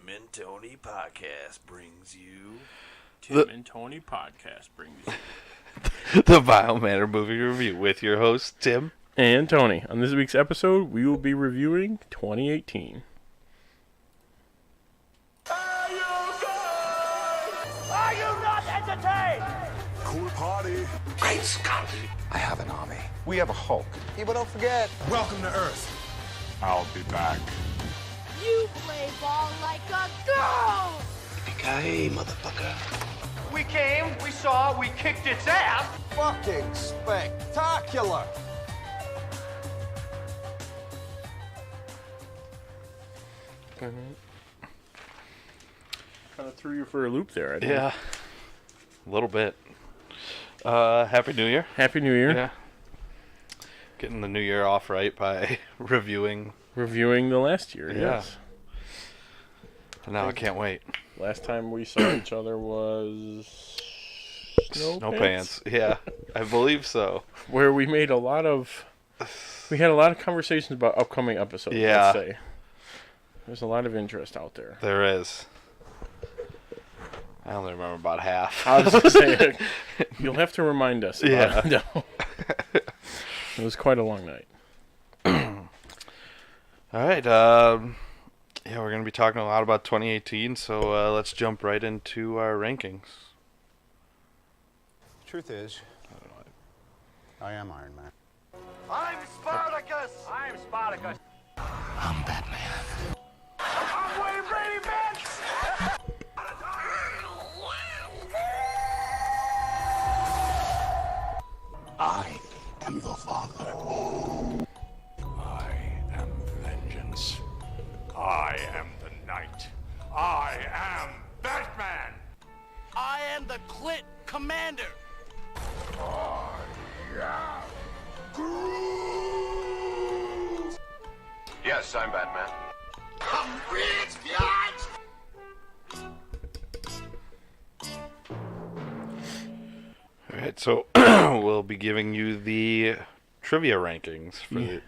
Tim and Tony Podcast brings you... The Biomatter movie review with your hosts, Tim and Tony. On this week's episode, we will be reviewing 2018. Are you not entertained? Cool party. Great Scott! I have an army. We have a Hulk. People don't forget. Welcome to Earth. I'll be back. You play ball like a girl! Yippee-ki-yay, motherfucker. We came, we saw, we kicked its ass. Fucking spectacular. Kind of threw you for a loop there, I think. Yeah, a little bit. Happy New Year. Happy New Year. Yeah. Getting the new year off right by reviewing the last year, Yeah. yes. Now I can't wait. Last time we saw each other was... Snow Pants. Yeah, I believe so. Where we made a lot of... We had a lot of conversations about upcoming episodes, Yeah. let's say. There's a lot of interest out there. There is. I only remember about half. I was going to say, you'll have to remind us about Yeah. it. It was quite a long night. All right. Yeah, we're going to be talking a lot about 2018, so let's jump right into our rankings. Truth is, I am Iron Man. I'm Spartacus. I'm Spartacus. I'm Batman. I'm Wayne Brady Vince. I am the Father. I am vengeance. I am the knight. I am Batman. I am the Clit Commander. Yes, I'm Batman. I'm rich, biatch! All right, so we'll be giving you the trivia rankings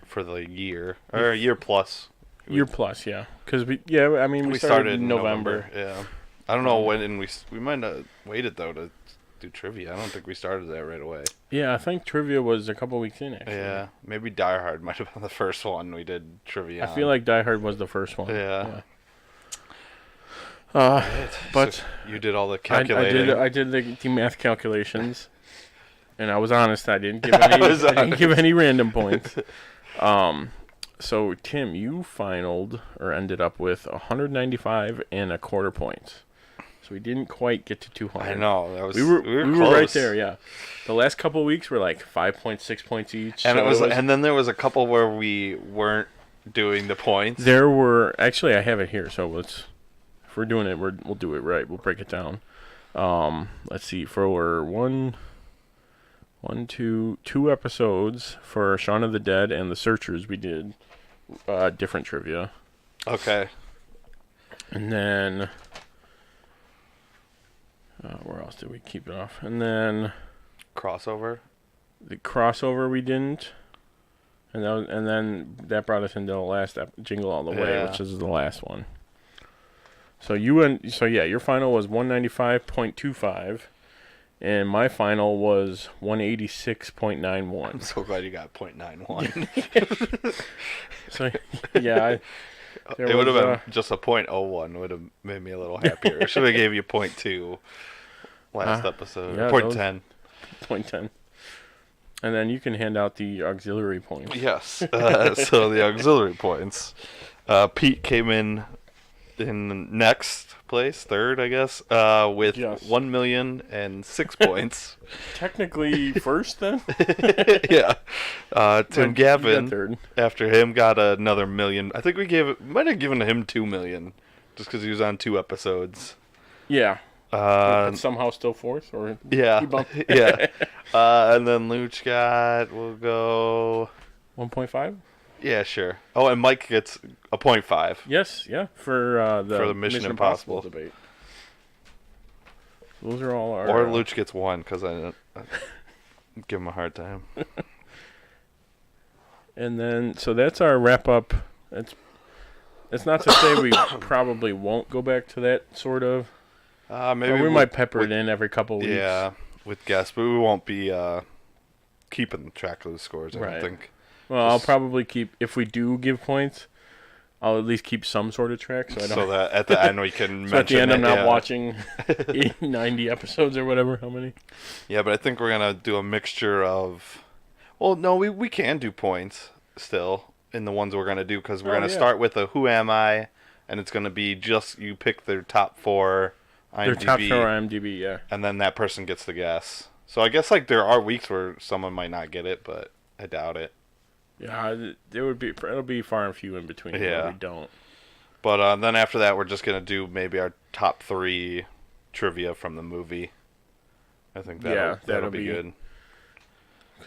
for the year, or year plus. Year plus, yeah. Because we started in November. Yeah, I don't know when, we might not waited though to do trivia. I don't think we started that right away. Yeah, I think trivia was a couple weeks in, actually. Yeah, maybe Die Hard might have been the first one we did trivia. I feel like Die Hard was the first one. Yeah. But so you did all the calculating. I did the math calculations, and I was honest. I didn't give any random points. So Tim, you ended up with 195 and a quarter points. So we didn't quite get to 200. I know we were close. right there. Yeah, the last couple of weeks were like 5 points, 6 points each. And so and then there was a couple where we weren't doing the points. There were actually, I have it here. So if we're doing it, we'll do it right. We'll break it down. Let's see. For two episodes for Shaun of the Dead and The Searchers, we did different trivia. Okay. And then where else did we keep it off? And then Crossover. the crossover we didn't. And then that brought us into the last Jingle All the Way, which is the last one. So your final was 195.25, and my final was 186.91. I'm so glad you got .91. So yeah, it would have been just a .01 would have made me a little happier. I should have gave you .2 last episode. Yeah, .10. .10. And then you can hand out the auxiliary points. Yes. So the auxiliary points. Pete came in next place, third, I guess, with 1,000,006 points. Technically first, then? Yeah. Tim Gavin, third. after him, got another million. I think we might have given him 2 million, just because he was on 2 episodes. Yeah. But somehow still fourth, or yeah, he bumped? yeah. And then Luch we'll go 1.5. Yeah, sure. Oh, and Mike gets a 0.5. Yes, yeah, for the Mission Impossible debate. Those are all our... Or Luch gets 1, because I give him a hard time. And then, so that's our wrap-up. It's It's not to say we probably won't go back to that sort of. Maybe we might pepper it in every couple weeks. Yeah, with guests, but we won't be keeping track of the scores, I don't think. Well, I'll probably keep, if we do give points, I'll at least keep some sort of track. So that at the end we can so mention at the end I'm not watching 90 episodes or whatever, how many. Yeah, but I think we're going to do a mixture of... Well, no, we can do points still in the ones we're going to do, because we're going to start with a Who Am I, and it's going to be just you pick their top 4 IMDb. Their top 4 IMDb, yeah. And then that person gets the guess. So I guess like there are weeks where someone might not get it, but I doubt it. Yeah, it'll be far and few in between where we don't. But then after that, we're just going to do maybe our top 3 trivia from the movie. I think that'll be good.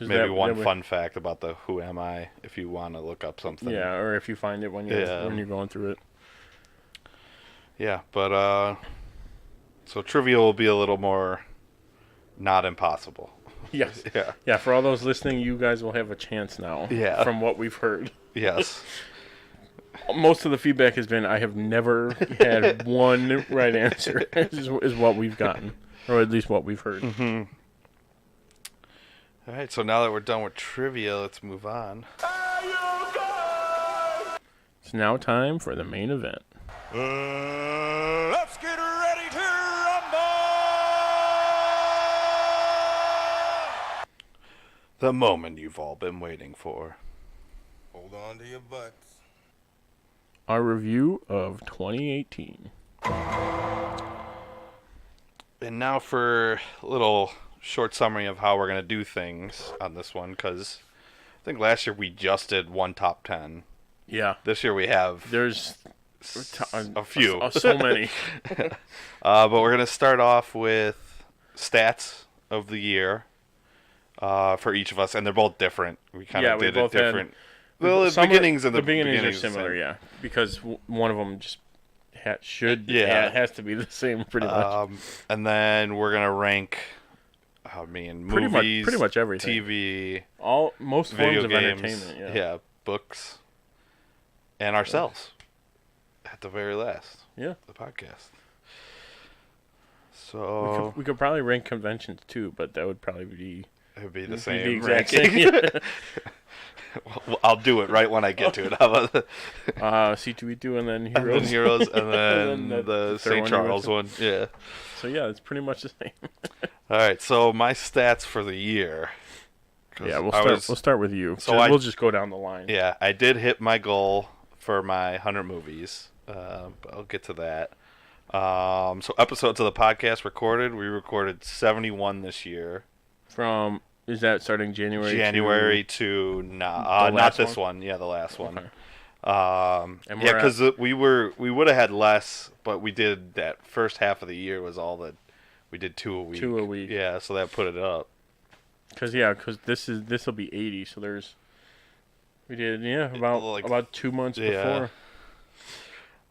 Maybe one fun fact about the Who Am I, if you want to look up something. Yeah, or if you find it when you're going through it. Yeah, but so trivia will be a little more not impossible. Yes. Yeah, for all those listening, you guys will have a chance now. Yeah. From what we've heard. Yes. Most of the feedback has been, I have never had one right answer, is what we've gotten. Or at least what we've heard. Mm-hmm. All right, so now that we're done with trivia, let's move on. It's now time for the main event. Let's get ready to rumble! The moment you've all been waiting for. Hold on to your butts. Our review of 2018. And now for a little short summary of how we're going to do things on this one, because I think last year we just did one top 10. Yeah. This year we have... There's a few. So many. But we're going to start off with stats of the year for each of us, and they're both different. We kind of did it different. Well, the beginnings are similar, yeah, because one of them just has to be the same pretty much. And then we're going to rank... movies, pretty much everything. TV, most forms of entertainment. Yeah, books, and ourselves at the very last. Yeah, the podcast. So we could probably rank conventions too, but that would probably be the same. The exact same. Well, I'll do it right when I get to it. How about C2E2 and then Heroes, and then the St. Charles one. Yeah. So yeah, it's pretty much the same. All right, so my stats for the year. Yeah, we'll start with you. So we'll just go down the line. Yeah, I did hit my goal for my 100 movies. But I'll get to that. So episodes of the podcast recorded. We recorded 71 this year. Is that starting January to not this one? Yeah, the last one. Okay. Because we would have had less, but we did that first half of the year was all that we did 2 a week. 2 a week. Yeah, so that put it up. Because this will be 80. So we did about 2 months before.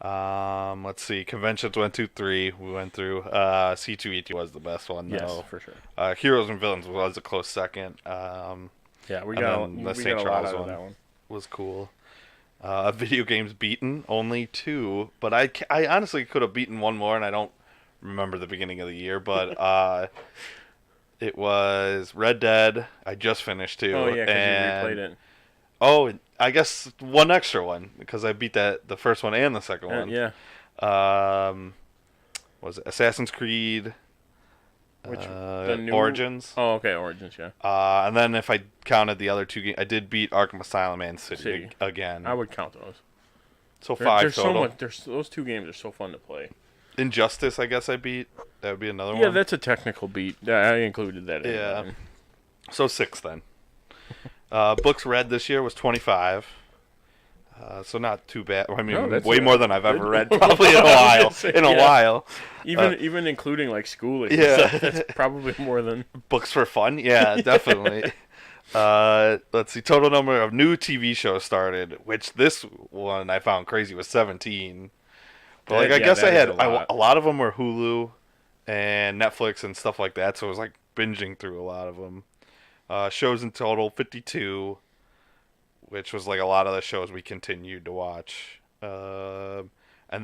Let's see. Conventions 1, 2, 3. We went through. C2E2 was the best one. Yes, for sure. Heroes and Villains was a close second. We got the St. Charles one was cool. Video games beaten only 2, but I honestly could have beaten one more, and I don't remember the beginning of the year, but it was Red Dead. I just finished 2. Oh yeah, because you replayed it. Oh, I guess one extra one because I beat the first one and the second one. Yeah. Was it Assassin's Creed? The new Origins. Oh, okay, Origins, yeah. And then if I counted the other 2 games, I did beat Arkham Asylum and City again. I would count those. So 5 total. Those 2 games are so fun to play. Injustice, I guess I beat. That would be another one. Yeah, that's a technical beat. I included that in mine. So 6 then. Books read this year was 25. So not too bad. I mean, way more than I've ever read probably in a while. Even including like schooling. Yeah. Stuff, that's probably more than books for fun. Yeah, definitely. Let's see. Total number of new TV shows started, which this one I found crazy was 17. But I guess I had a lot of them were Hulu and Netflix and stuff like that. So it was like binging through a lot of them. Shows in total 52, which was like a lot of the shows we continued to watch. And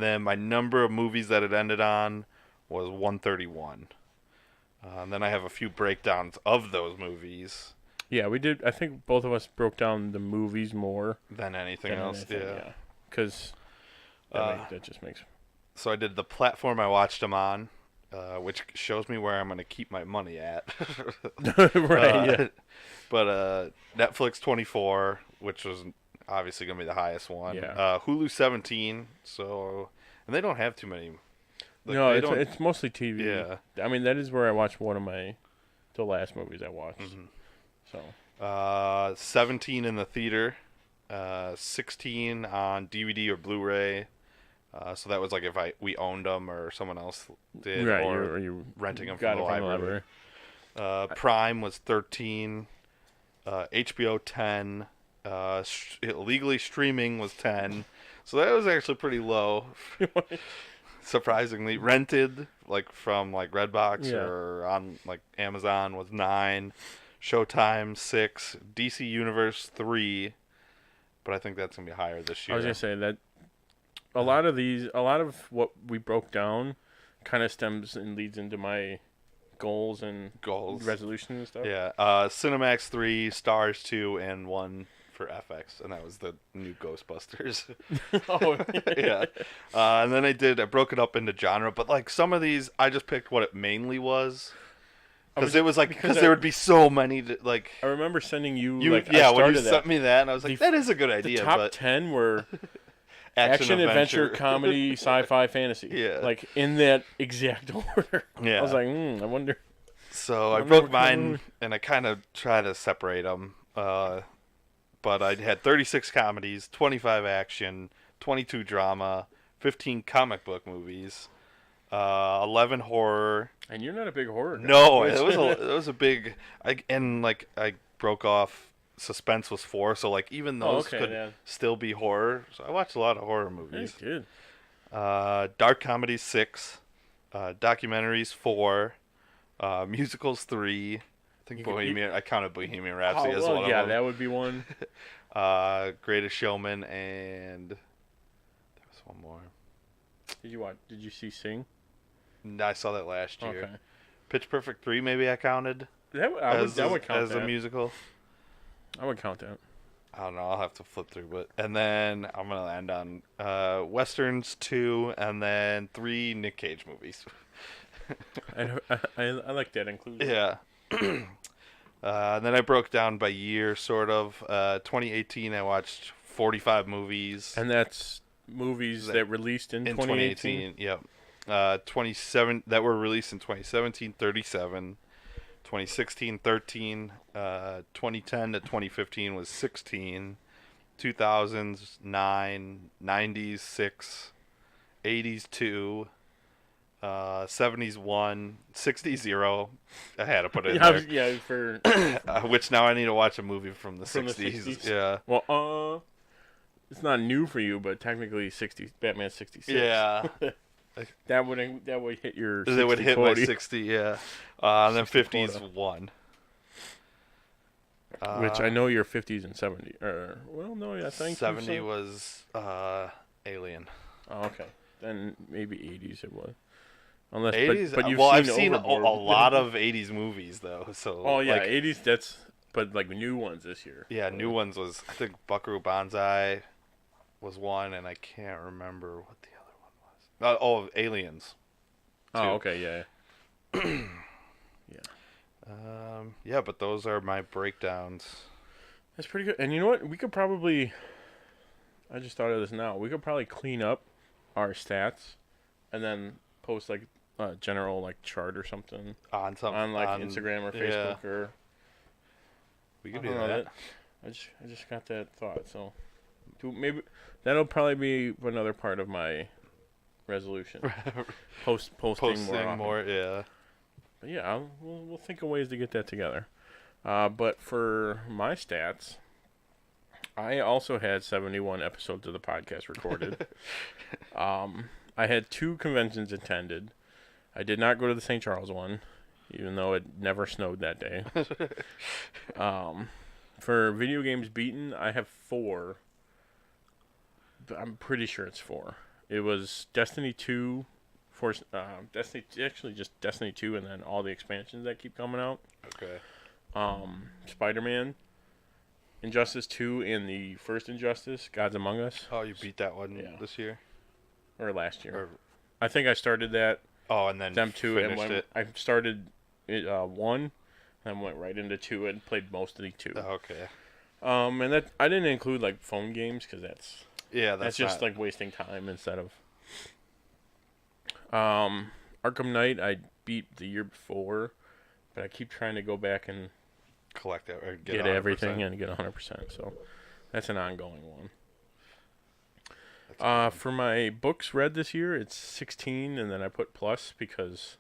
then my number of movies that it ended on was 131. And then I have a few breakdowns of those movies. Yeah, we did. I think both of us broke down the movies more than anything else. Yeah. Because that just makes... So I did the platform I watched them on, which shows me where I'm going to keep my money at. Right, yeah. But Netflix 24, which was obviously going to be the highest one. Yeah. Hulu 17. So, and they don't have too many. Like, no, it's mostly TV. Yeah. I mean, that is where I watched the last movies I watched. Mm-hmm. So. 17 in the theater, 16 on DVD or Blu-ray. So that was like if we owned them or someone else did, right, or you renting them from the library. Prime was 13, HBO 10, illegally streaming was 10. So that was actually pretty low. Surprisingly, rented like from like Redbox or on like Amazon was 9, Showtime 6, DC Universe 3, but I think that's gonna be higher this year. I was gonna say that a lot of what we broke down kind of stems and leads into my goals resolutions and stuff. Yeah, Cinemax 3, Stars 2, and 1 for FX, and that was the new Ghostbusters. Oh, yeah. And then I broke it up into genre, but like some of these, I just picked what it mainly was. Because it was like, because there would be so many, like... I remember sending you when you sent me that, and I was like, that is a good idea. The top 10 were action, adventure, comedy, sci-fi, fantasy. Yeah. Like, in that exact order. Yeah. I was like, I wonder... So I broke mine, and I kind of try to separate them. But I had 36 comedies, 25 action, 22 drama, 15 comic book movies, 11 horror. And you're not a big horror guy. No, it was a big. I broke off. Suspense was 4, so like even those could still be horror. So I watched a lot of horror movies. Hey, good. Dark comedies 6, documentaries 4, musicals 3. I think I counted Bohemian Rhapsody as one of them. Yeah, that would be one. Greatest Showman, and there was one more. Did you see Sing? No, I saw that last year. Okay. Pitch Perfect 3, maybe I counted. That would count as a musical. I would count that. I don't know. I'll have to flip through, and then I'm gonna end on Westerns 2, and then 3 Nick Cage movies. I like that inclusion. Yeah. And then I broke down by year, sort of. 2018, I watched 45 movies. And that's movies that released in 2018? Yep. 27 that were released in 2017, 37. 2016, 13. 2010 to 2015 was 16. 2000s, 9. 90s, 6. 80s, 2. 70s 1, 60s 0. I had to put it in there. Yeah, for which now I need to watch a movie from the 60s. Yeah. Well, it's not new for you, but technically Batman 66. Yeah. that would hit your. It would hit quota. my 60. Yeah. And then 50s 1. Which I know your 50s and 70. I think 70 was Alien. Oh, okay. Then maybe 80s it was. Unless 80s, but you've I've seen seen a lot of 80s movies though. So oh yeah, 80s. But like new ones this year. Yeah, new ones was I think Buckaroo Banzai was one, and I can't remember what the other one was. Aliens. Oh, okay, yeah. Yeah, but those are my breakdowns. That's pretty good. And you know what? We could probably. I just thought of this now. We could probably clean up our stats, and then post like a general like chart or something on Instagram or Facebook or. We could do that. I just got that thought. So, maybe that'll probably be another part of my resolution. posting more. Yeah. But yeah, we'll think of ways to get that together. But for my stats, I also had 71 episodes of the podcast recorded. I had 2 conventions attended. I did not go to the St. Charles one, even though it never snowed that day. For video games beaten, I have 4. I'm pretty sure it's 4. It was Destiny 2, Destiny, actually just Destiny 2, and then all the expansions that keep coming out. Okay. Spider-Man, Injustice 2, and the first Injustice, Gods Among Us. Oh, you beat that one this year? Or last year. I think I started that. Oh, and then them 2, finished and it. I started 1, and went right into 2 and played most of the 2. Oh, okay. And that I didn't include like phone games because that's just not... like wasting time instead of. Arkham Knight I beat the year before, but I keep trying to go back and collect it or get everything and get 100%. So that's an ongoing one. For my books read this year, it's 16, and then I put plus because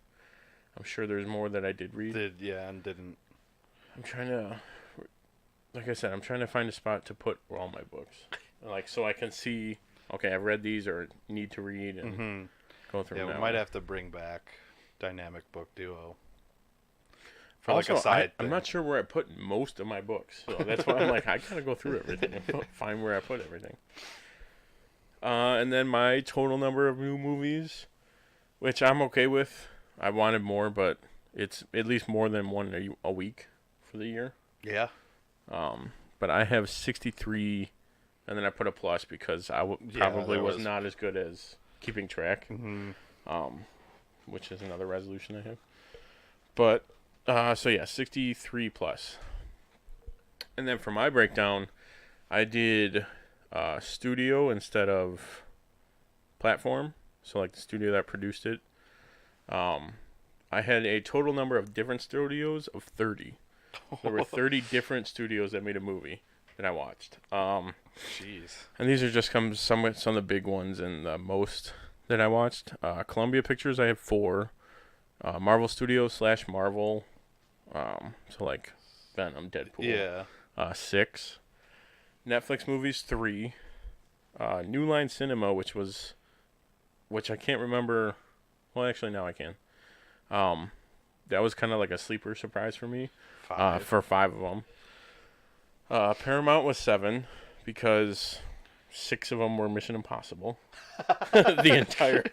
I'm sure there's more that I did read. And didn't. I'm trying to, like I said, I'm trying to find a spot to put all my books, like so I can see. Okay, I've read these or need to read and go through them. Yeah, we might have to bring back Dynamic Book Duo. For also, like a side I'm not sure where I put most of my books, so that's why I'm like, I gotta go through everything and find where I put everything. And then my total number of new movies, which I'm okay with. I wanted more, but it's at least more than one a week for the year. Yeah. But I have 63, and then I put a plus because I probably was not as good as keeping track. Which is another resolution I have. But, 63 plus. And then for my breakdown, I did studio instead of platform. So, like the studio that produced it. I had a total number of different studios of 30. There were 30 different studios that made a movie that I watched. Jeez. And these are just some of the big ones and the most that I watched. Columbia Pictures, I have 4. Marvel Studios / Marvel. So like Venom, Deadpool. 6. Netflix movies, 3. New Line Cinema, which I can't remember. Well, actually, now I can. That was kind of like a sleeper surprise for me. 5. For 5 of them. Paramount was 7 because 6 of them were Mission Impossible. The entire.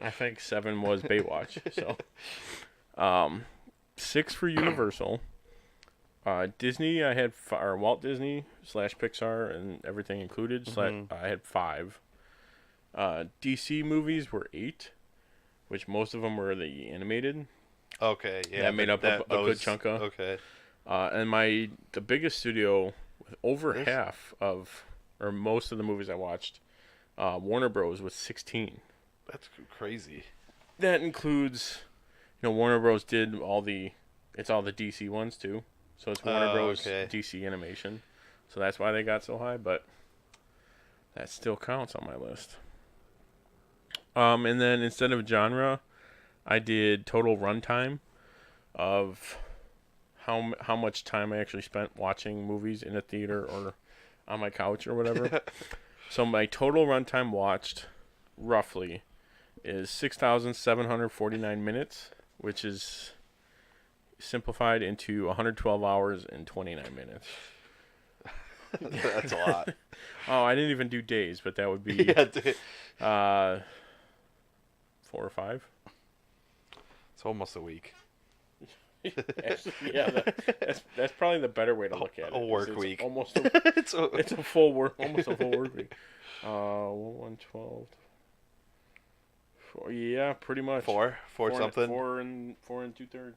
I think 7 was Baywatch. So, 6 for Universal. Disney, I had Walt Disney / Pixar and everything included. I had 5. DC movies were 8, which most of them were the animated. Okay, yeah. That made up a good chunk of. Okay. And the biggest studio with over half of, or most of the movies I watched, Warner Bros. Was 16. That's crazy. That includes, Warner Bros. Did all the DC ones too. So it's Warner Bros. DC Animation. So that's why they got so high, but that still counts on my list. And then instead of genre, I did total runtime of how much time I actually spent watching movies in a theater or on my couch or whatever. So my total runtime watched roughly is 6,749 minutes, which is simplified into 112 hours and 29 minutes. That's a lot. Oh, I didn't even do days, but that would be 4 or 5. It's almost a week. Actually, yeah, that's probably the better way to look at it. A work week. Almost it's a full work, almost a full work week. 112. 4, yeah, pretty much. 4 something. 4 and 2/3.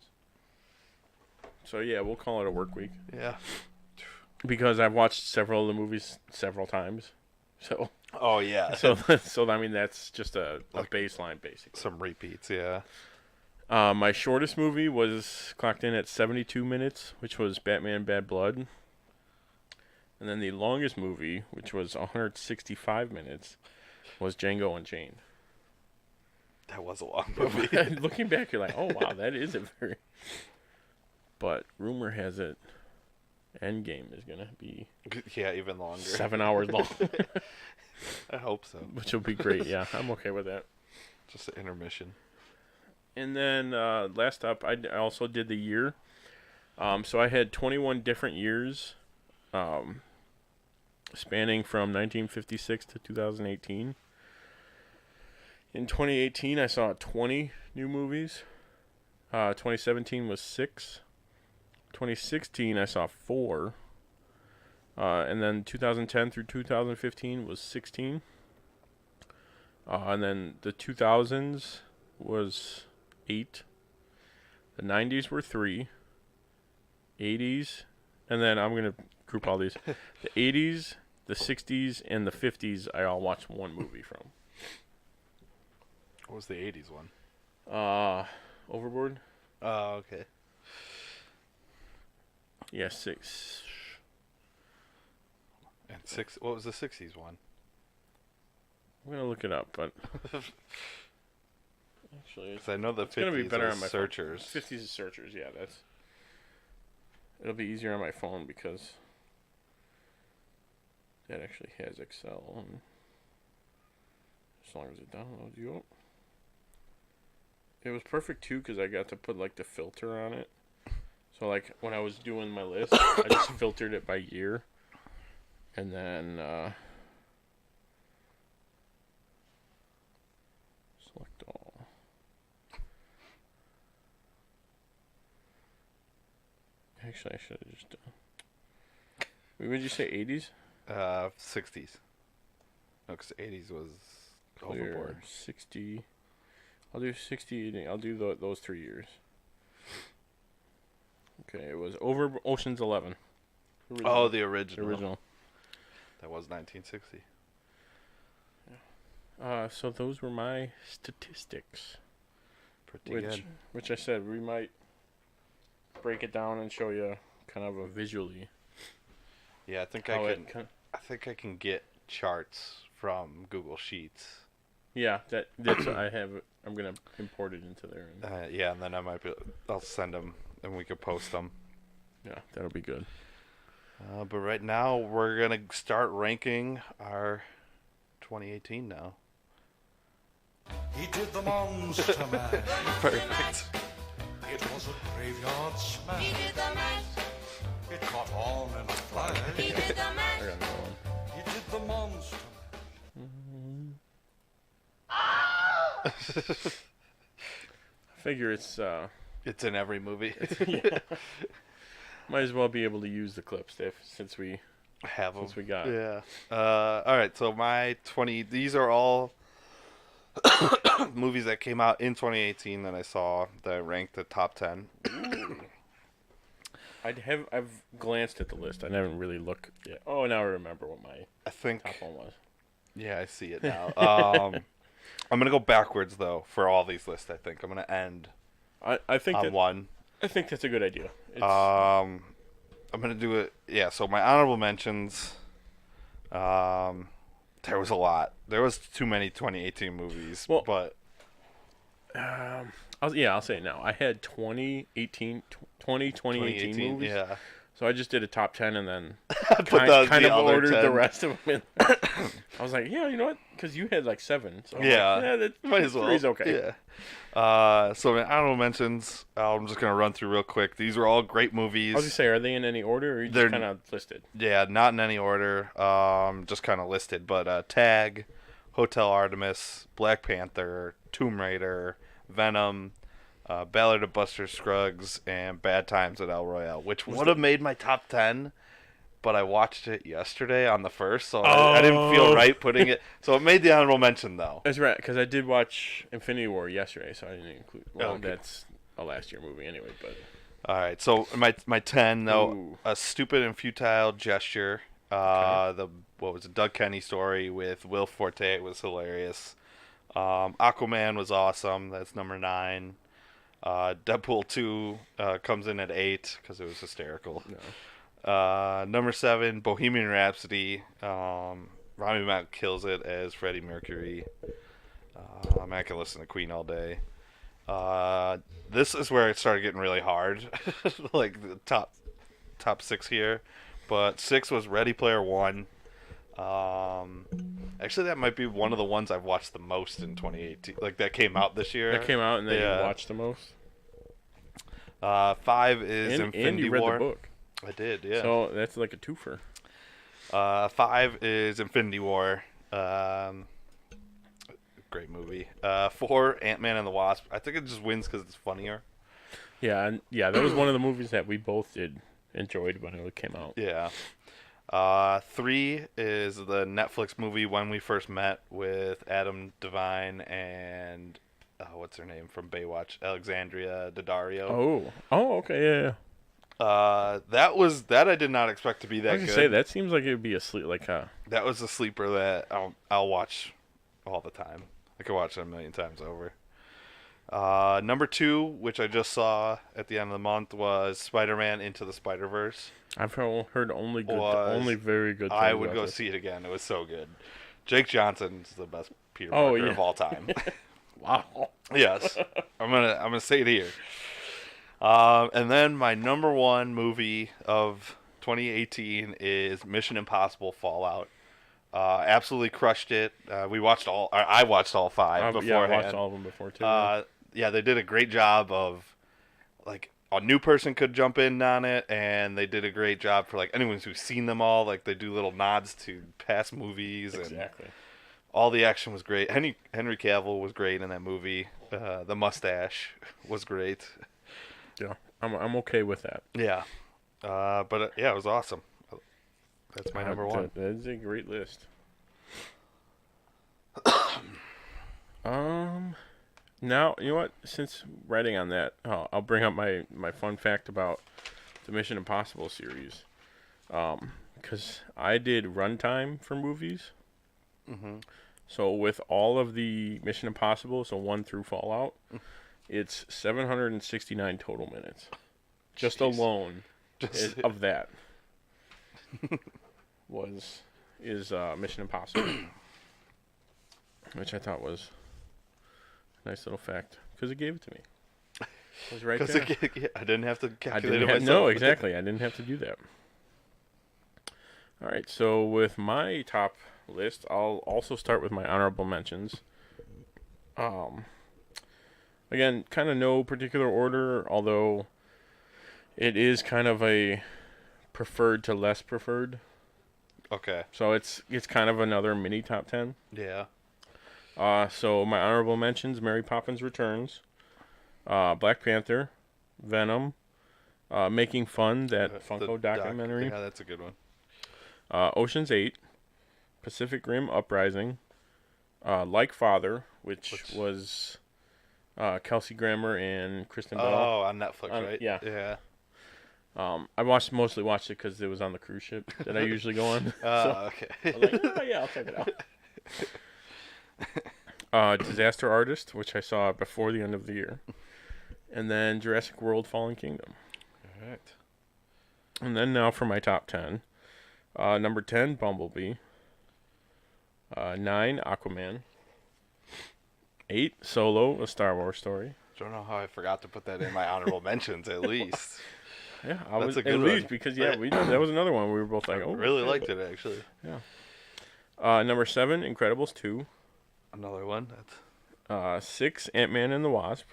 So yeah, we'll call it a work week. Yeah. Because I've watched several of the movies several times. So. Oh yeah. So I mean that's just a baseline basically. Some repeats, yeah. My shortest movie was clocked in at 72 minutes, which was Batman Bad Blood. And then the longest movie, which was 165 minutes, was Django Unchained. That was a long movie. Looking back, you're like, oh wow, that is a very... But rumor has it Endgame is going to be... Yeah, even longer. 7 hours long. I hope so. Which will be great, yeah. I'm okay with that. Just an intermission. And then last up, I also did the year. So I had 21 different years spanning from 1956 to 2018. In 2018, I saw 20 new movies. 2017 was 6. 2016, I saw 4. And then 2010 through 2015 was 16. And then the 2000s was 8. The 90s were 3. 80s, and then I'm going to group all these. The 80s, the 60s, and the 50s, I all watched one movie from. What was the 80s one? Overboard? Oh, okay. Yeah, 6. And 6. What was the 60s one? I'm going to look it up, but... Actually, because I know the 50s going to be better are on my Searchers. 50s is Searchers, yeah, that's... It'll be easier on my phone because that actually has Excel, and as long as it downloads you up. It was perfect too because I got to put like the filter on it. So like when I was doing my list, I just filtered it by year, and then select all. Actually, I should have just Wait, would you say 80s? 60s. No, because 80s was Clear, Overboard. 60. I'll do 60. I'll do those 3 years. Okay, it was over Ocean's 11. Original. Oh, the original. The original. That was 1960. So those were my statistics. Pretty good. Which I said we might break it down and show you kind of a visually. Yeah, I think I think I can get charts from Google Sheets. Yeah, that's I have. I'm gonna import it into there. Yeah, and then I'll send them and we could post them. Yeah, that'll be good. But right now we're gonna start ranking our 2018 now. He did the monster man. Perfect. It was a graveyard smash. He did the mash. It caught on in a flash. He did the I mash. got another one. He did the monster I figure it's It's in every movie. yeah. Might as well be able to use the clips since we Have them. since we got. Yeah. All right. So my 20. These are all movies that came out in 2018 that I saw that I ranked the top 10. I've glanced at the list. I haven't really looked yet. Oh, now I remember what my I think. top one was. Yeah, I see it now. I'm gonna go backwards though for all these lists. I think I'm gonna end I think on that, one. I think that's a good idea. I'm gonna do it. Yeah. So my honorable mentions. There was a lot. There was too many 2018 movies. Well, but I'll say it now. I had 2018 movies. Yeah. So I just did a top 10 and then Put kind the of other ordered 10. the rest of them in. I was like, yeah, you know what? Because you had like 7. So I'm Yeah. like, that Might as well. 3's okay. Yeah. So my honorable mentions, I'm just gonna run through real quick. These are all great movies. I was gonna say, are they in any order, or are you They're- just kind of listed? Yeah, not in any order. Just kind of listed, but Tag, Hotel Artemis, Black Panther, Tomb Raider, Venom, Ballad of Buster Scruggs, and Bad Times at El Royale, which would have made my top 10, but I watched it yesterday on the 1st, so I didn't feel right putting it. So it made the honorable mention, though. That's right, because I did watch Infinity War yesterday, so I didn't include. Well, Okay. that's a last year movie anyway, but. All right, so my 10 though, Ooh. A Stupid and Futile Gesture. The Doug Kenny story with Will Forte was hilarious. Aquaman was awesome. That's number 9. Deadpool 2 comes in at 8 because it was hysterical. No. Number 7, Bohemian Rhapsody. Rami Malek kills it as Freddie Mercury. I can listen to Queen all day. This is where it started getting really hard, like the top 6 here. But 6 was Ready Player One. Actually, that might be one of the ones I've watched the most in 2018. Like that came out this year. That came out and then Yeah. you watched the most. 5 is And Infinity you read War. the book. I did, yeah. So that's like a twofer. 5 is Infinity War. Great movie. 4, Ant-Man and the Wasp. I think it just wins because it's funnier. Yeah, and that was one of the movies that we both enjoyed when it came out. Yeah. 3 is the Netflix movie When We First Met with Adam Devine and what's her name from Baywatch, Alexandria Daddario. Oh, okay, yeah. That I did not expect to be that I was good. gonna say that seems like it would be That was a sleeper that I'll watch all the time. I could watch it a million times over. Number 2, which I just saw at the end of the month, was Spider-Man Into the Spider-Verse. I've heard only very good things I would about go this. see it again. It was so good. Jake Johnson's the best Peter Parker of all time. Wow. Yes. I'm gonna say it here. And then my number 1 movie of 2018 is Mission Impossible Fallout. Absolutely crushed it. I watched all 5 beforehand. Yeah, I watched all of them before too. Yeah, they did a great job of, like, a new person could jump in on it, and they did a great job for, like, anyone who's seen them all. Like, they do little nods to past movies. Exactly. And all the action was great. Henry Cavill was great in that movie. The mustache was great. Yeah, I'm okay with that. Yeah. But it was awesome. That's my number 1. That is a great list. Now, you know what? Since writing on that, I'll bring up my fun fact about the Mission Impossible series. Because I did runtime for movies. Mm-hmm. So with all of the Mission Impossible, so 1 through Fallout, it's 769 total minutes. Just alone of that is Mission Impossible, which I thought was a nice little fact because it gave it to me. It was right there. I didn't have to calculate it myself. No, exactly. I didn't have to do that. All right, so with my top list, I'll also start with my honorable mentions. Again, kind of no particular order, although it is kind of a preferred to less preferred. Okay. So it's kind of another mini top 10. Yeah. So my honorable mentions: Mary Poppins Returns, Black Panther, Venom, Making Fun, that Funko documentary. Yeah, that's a good one. Ocean's 8, Pacific Rim Uprising, Like Father, which was Kelsey Grammer and Kristen Bell. Oh, on Netflix, right? Yeah. Yeah. I mostly watched it because it was on the cruise ship that I usually go on. Okay. I was like, oh, yeah, I'll check it out. Disaster Artist, which I saw before the end of the year. And then Jurassic World Fallen Kingdom. All right. And then now for my top 10. Number 10, Bumblebee. 9, Aquaman. 8, Solo, A Star Wars Story. Don't know how I forgot to put that in my honorable mentions at least. Yeah, That's a good at one. least because that was another one we were both like, oh, really liked it actually. Yeah. Number 7, Incredibles 2. Another one. That's 6, Ant-Man and the Wasp.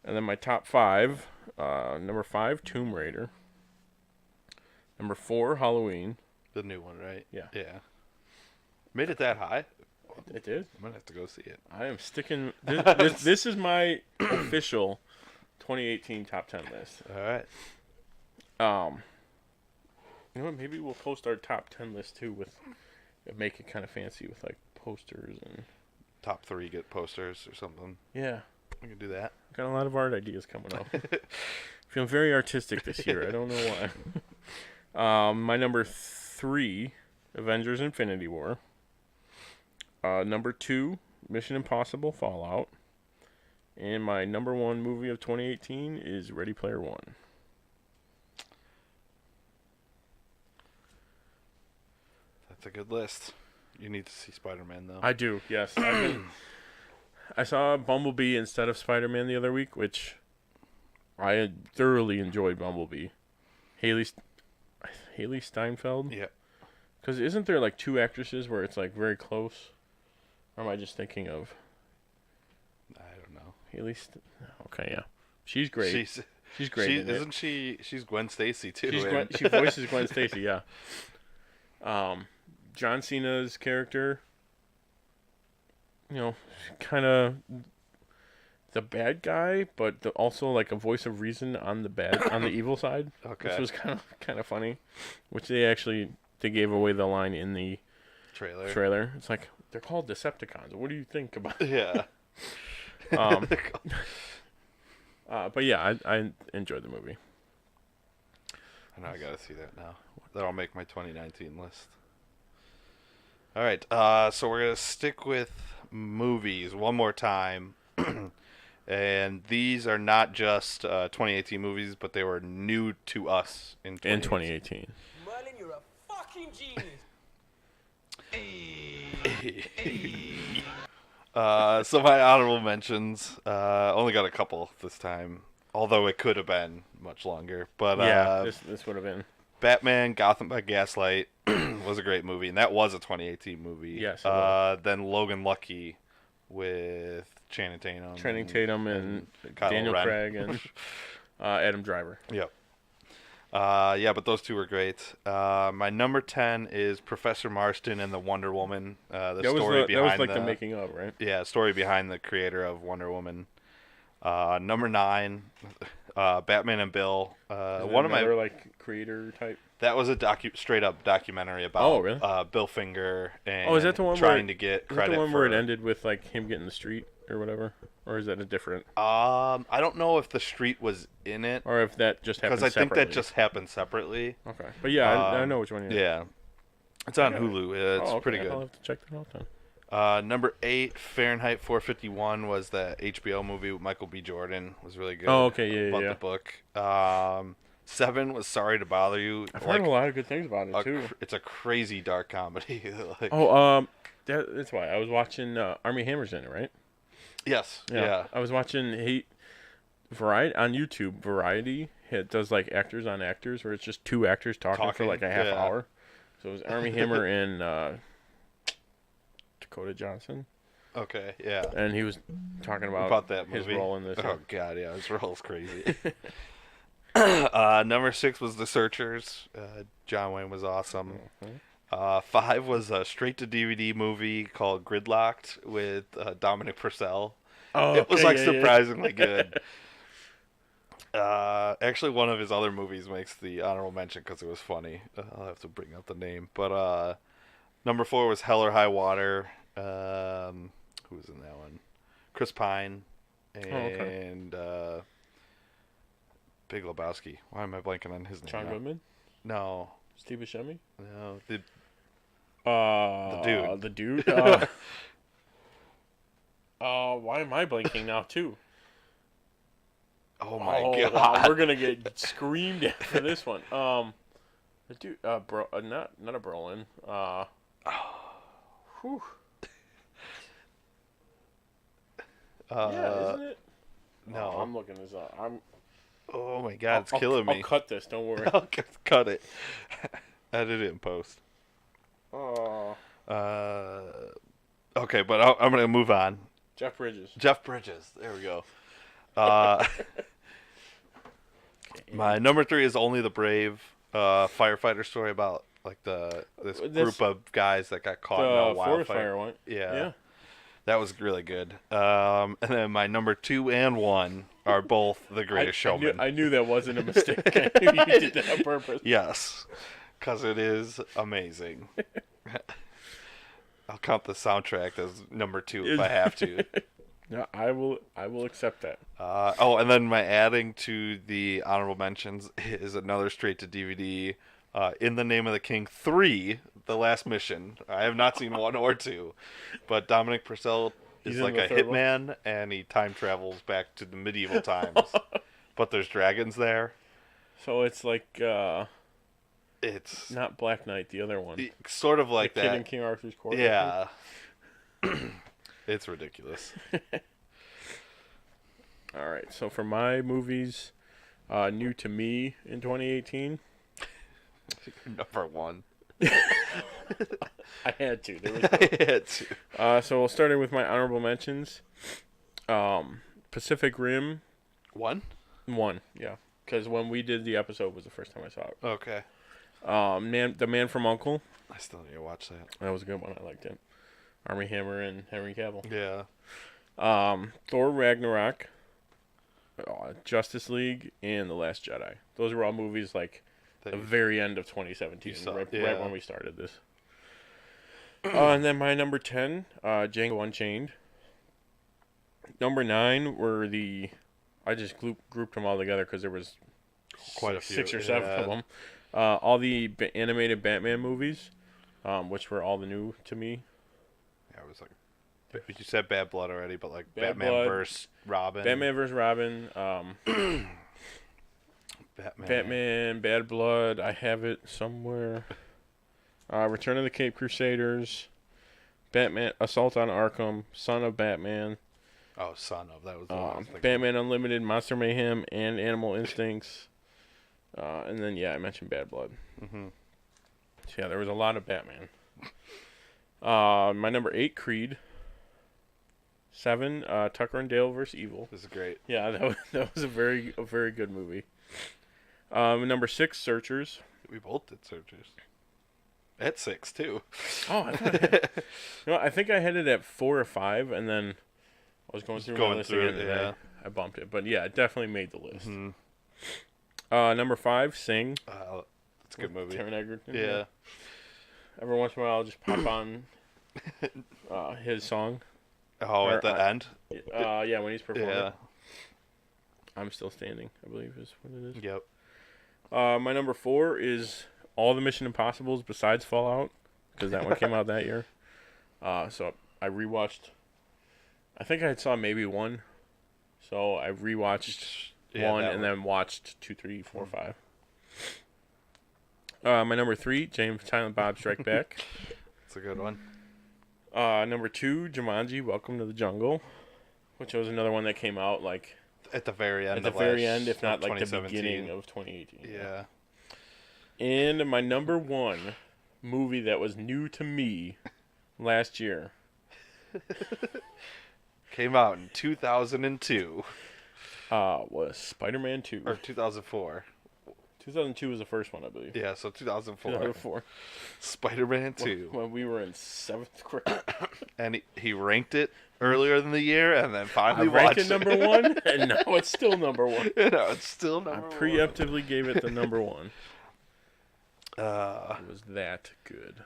And then my top 5. Number 5, Tomb Raider. Number 4, Halloween. the new one, right? Yeah. Yeah. Made it that high? It did. I'm gonna have to go see it. I am sticking. This is my official 2018 top 10 list. All right. You know what? Maybe we'll post our top 10 list too with make it kind of fancy with like posters and Top 3 get posters or something. yeah. We can do that. Got a lot of art ideas coming up. Feeling very artistic this year. I don't know why. My number 3, Avengers: Infinity War. Number 2, Mission Impossible: Fallout. And my number 1 movie of 2018 is Ready Player One. That's a good list. You need to see Spider-Man, though. I do, yes. I saw Bumblebee instead of Spider-Man the other week, which I had thoroughly enjoyed Bumblebee. Haley Steinfeld? Yeah. Because isn't there like 2 actresses where it's like very close? Or am I just thinking of I don't know. Okay, yeah. She's great. She's great. She's Gwen Stacy, too. She voices Gwen Stacy, yeah. John Cena's character, kind of the bad guy, but also like a voice of reason on the evil side. Okay. Which was kind of funny, which they gave away the line in the trailer. It's like, they're called Decepticons. What do you think about it? Yeah. But yeah, I enjoyed the movie. I know I gotta see that now. That'll make my 2019 list. All right, so we're gonna stick with movies one more time, and these are not just 2018 movies, but they were new to us in 2018. Merlin, you're a fucking genius. So my honorable mentions, only got a couple this time, although it could have been much longer. But this would have been. Batman: Gotham by Gaslight was a great movie, and that was a 2018 movie. Yes. Then Logan Lucky with Channing Tatum and Kyle Daniel Ren. Craig and Adam Driver. Yep. Yeah, but those two were great. My number 10 is Professor Marston and the Wonder Woman. That was like the making of, right? Yeah, story behind the creator of Wonder Woman. Number 9, Batman and Bill. One of my like creator type. That was a straight up documentary about really? Bill Finger and is that the one trying to get credit. Is that the one for where it ended with like him getting the street or whatever? Or is that a different? I don't know if the street was in it, or if that just happened. Because I think that just happened separately. Okay, but yeah, I know which one. Yeah, it's on Hulu. It's pretty good. I'll have to check that out then. Number 8, Fahrenheit 451 was the HBO movie with Michael B. Jordan. It was really good. Oh, okay, yeah, About the book. 7 was Sorry to Bother You. I've heard a lot of good things about it too. It's a crazy dark comedy. That's why I was watching Armie Hammer's in it, right? Yes. Yeah. I was watching Variety on YouTube. Variety does like actors on actors, where it's just two actors talking for like a half hour. So it was Armie Hammer and Dakota Johnson. Okay, yeah. And he was talking about that movie. his role in this. Oh god, yeah, his role is crazy. Number 6 was The Searchers. John Wayne was awesome. 5 was a straight-to-DVD movie called Gridlocked with Dominic Purcell. Oh, it was surprisingly good. Actually, one of his other movies makes the honorable mention because it was funny. I'll have to bring up the name. But number 4 was Hell or High Water. Who was in that one? Chris Pine and Big Lebowski. Why am I blanking on his name? John Goodman? No. Steve Buscemi? No. The dude. The dude? Why am I blanking now, too? Oh, my God. Wow, we're going to get screamed at for this one. The dude, not a Brolin. Whew. Yeah, isn't it? No. Oh, I'm looking this up. Oh, my God, it's killing me. I'll cut this, don't worry. I'll cut it. Edit it in post. Oh. Okay, but I'm going to move on. Jeff Bridges. There we go. My number 3 is Only the Brave, firefighter story about like this group of guys that got caught in a wildfire. Forest fire one. Yeah. That was really good. And then my number 2 and 1 are both The Greatest Showman. I knew that wasn't a mistake. I knew you did that on purpose. Yes, because it is amazing. I'll count the soundtrack as number 2 if I have to. No, I will accept that. And then my adding to the honorable mentions is another straight to DVD. In the Name of the King 3, The Last Mission. I have not seen 1 or 2, but Dominic Purcell is like a hitman, and he time travels back to the medieval times. But there's dragons there. So it's like it's not Black Knight, the other one. Sort of like the that. Kid in King Arthur's Court. Yeah. It's ridiculous. All right, so for my movies, new to me in 2018. Number 1. I had to. I had to. So we'll start with my honorable mentions. Pacific Rim. 1? 1, yeah. Because when we did the episode was the first time I saw it. Okay. The Man from U.N.C.L.E. I still need to watch that. That was a good one. I liked it. Armie Hammer and Henry Cavill. Yeah. Thor Ragnarok, Justice League, and The Last Jedi. Those were all movies like the very end of 2017, right when we started this. And then my number 10, Django Unchained. Number 9 were I just grouped them all together because there was quite a few, 6 or 7 of them. All the animated Batman movies, which were all the new to me. Yeah, it was like, you said Bad Blood already, but like Bad Batman Blood, vs. Robin. Batman vs. Robin. Batman, Bad Blood. I have it somewhere. Return of the Cape Crusaders. Batman, Assault on Arkham, Son of Batman. Oh, Son of, that was the one I was thinking. Batman Unlimited, Monster Mayhem, and Animal Instincts. And then, I mentioned Bad Blood. Mm-hmm. So, there was a lot of Batman. My number 8, Creed. 7, Tucker and Dale vs. Evil. This is great. Yeah, that was a very good movie. Number 6, Searchers. We both did Searchers. At 6 too. Oh, I think I had it at 4 or 5, and then I was going through my list again, and I bumped it. But yeah, it definitely made the list. Mm-hmm. Number 5, Sing. That's a good movie. Taron Egerton. Yeah. Every once in a while, I'll just pop on his song. Oh, at the end? Yeah, when he's performing. Yeah. I'm Still Standing, I believe is what it is. Yep. My number 4 is all the Mission Impossibles besides Fallout, because that one came out that year. So I rewatched. I think I saw maybe 1. So I rewatched 1 and then watched 2, 3, 4, 5. My number 3, James Silent Bob Strike Back. That's a good one. Number 2, Jumanji, Welcome to the Jungle, which was another one that came out like at the very end. If not like the beginning of 2018. Yeah. And my number 1 movie that was new to me last year came out in 2002. Was Spider-Man 2 or 2004. 2002 was the first one, I believe. Yeah, so 2004. 2004. Spider-Man 2. When we were in 7th grade. And he ranked it earlier in the year, and then finally ranked watched it number 1, and now it's still number 1. It's still number 1. I preemptively gave it the number 1. It was that good.